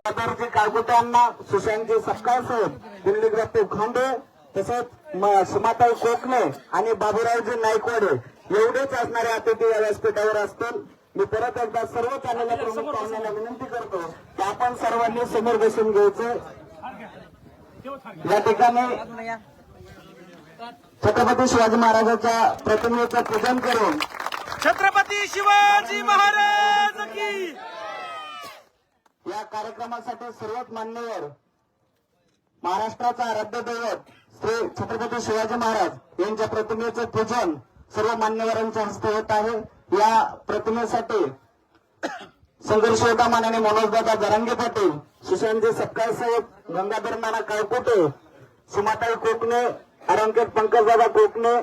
गंगाधरजी काळगुटे यांना, सुशांतजी सपकाळ साहेब, दिल्लीग्रप्पे खांडे, तसंच सुमाताई कोकणे आणि बाबूरावजी नाईकवाडे एवढेच असणारे अतिथी या व्यासपीठावर असतील. मी परत एकदा सर्व चाललेल्या प्रमुख पाहुण्यांना विनंती करतो की आपण सर्वांनी समोर बसून घ्यायचं. या ठिकाणी छत्रपती शिवाजी महाराजांच्या प्रतिमेचं पूजन करून छत्रपती शिवाजी महाराज की या कार्यक्रमासाठी सर्वात मान्यवर महाराष्ट्राचा आराध्य दैवत श्री छत्रपती शिवाजी महाराज यांच्या प्रतिमेचं पूजन सर्व मान्यवरांच्या हस्ते होत आहे. या प्रतिमेसाठी संघर्ष योद्धा माननीय मनोजदादा जरांगे पाटील, सुशांतजी सपकाळ साहेब, गंगाधर नाना काळकुटे, सुमाताई कोकणे, अरंकेत पंकजदादा कोकणे,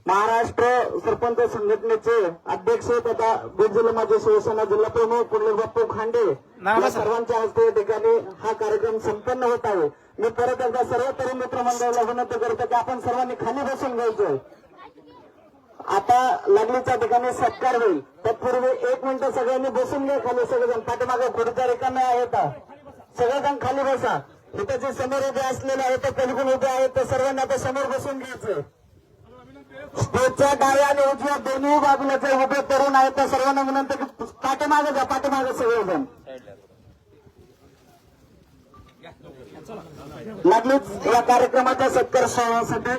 महाराष्ट्र सरपंच संघटनेचे अध्यक्ष तथा बीड जिल्हा माजी शिवसेना जिल्हा प्रमुख दिल्लीग्रप्पे खांडे या सर्वांच्या हस्ते या ठिकाणी हा कार्यक्रम संपन्न होत आहे. मी परत एकदा सर्व तरुण मित्रमंडळाला विनंती करतो की आपण सर्वांनी खाली बसून घ्यायचोय. आता लागलीच्या ठिकाणी सत्कार होईल, तत्पूर्वी 1 मिनिट सगळ्यांनी बसून घ्या खाली. सगळेजण पाठीमागे खुर्च्या रिकाम्या आहेत, सगळेजण खाली बसा. इथे जे समोर उभे असलेले आहेत ते पलीकडून उभे आहेत ते सर्वांनी आता समोर बसून घ्यायचं. स्टेजच्या डाव्या आणि उजव्या दोन्ही बाजूला जे उभे तरुण आहेत त्या सर्वांना विनंती की पाठीमागे जा, पाठीमागे सगळेजण. लागलीच या कार्यक्रमाच्या सत्कार सोहळ्यासाठी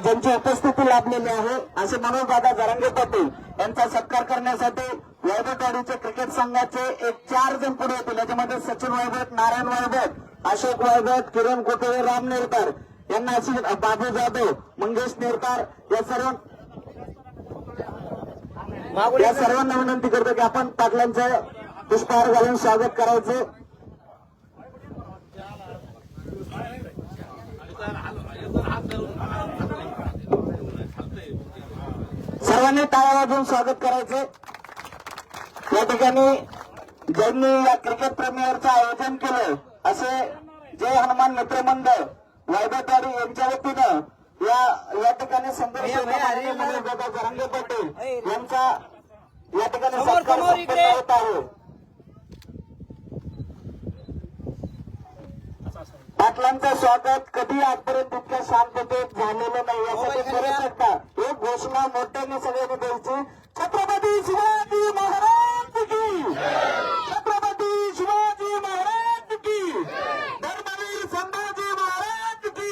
ज्यांची उपस्थिती लाभलेली आहे असे मनोजदादा जरांगे पाटील यांचा सत्कार करण्यासाठी वैभववाडीचे क्रिकेट संघाचे एक 4 जण पुढे होतील. याच्यामध्ये सचिन वैभव, नारायण वैभव, अशोक वैभव, किरण कोटळे, राम नेरकार यांना अशी बाबू जाधव, मंगेश नेरकार या सर्वांना विनंती करतो की आपण पाटलांचं पुष्पहार घालून स्वागत करायचं. सर्वांनी टाळ्या वाजवून स्वागत करायचे. या ठिकाणी ज्यांनी या क्रिकेट प्रेमीवरचं आयोजन केलं असे जय हनुमान मित्रमंडळ वैभववाडी यांच्या वतीनं या ठिकाणी संघर्ष मनोजदादा जरांगे पाटील यांचा या ठिकाणी सत्कार संपन्न होत आहे. पाटलांचं स्वागत कधी आजपर्यंत इतक्या शांततेत झालेलं नाही. यासाठी परत एकदा एक घोषणा मोठ्याने सगळ्यांनी द्यायची. छत्रपती शिवाजी महाराज की, छत्रपती शिवाजी महाराज की, धर्मवीर संभाजी महाराज की.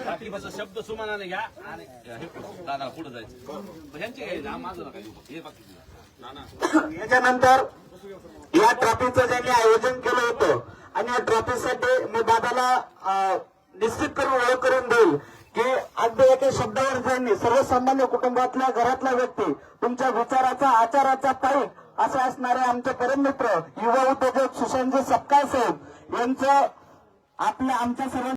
बाकीचा शब्द सुमानाने घ्या आणि दादा पुढे जायचं. ह्यांचे माझं याच्यानंतर या ट्रॉफीचं ज्यांनी आयोजन केलं होतं आणि या ट्रॉफीसाठी मी दादाला निश्चित करून ओळख करून देईल की अगदी एका शब्दावर ज्यांनी सर्वसामान्य कुटुंबातल्या घरातला व्यक्ती तुमच्या विचाराचा आचाराचा पाईक असे असणारे आमचे परममित्र युवा उद्योजक सुशांतजी सपकाळ साहेब यांचं आमच्या सर्व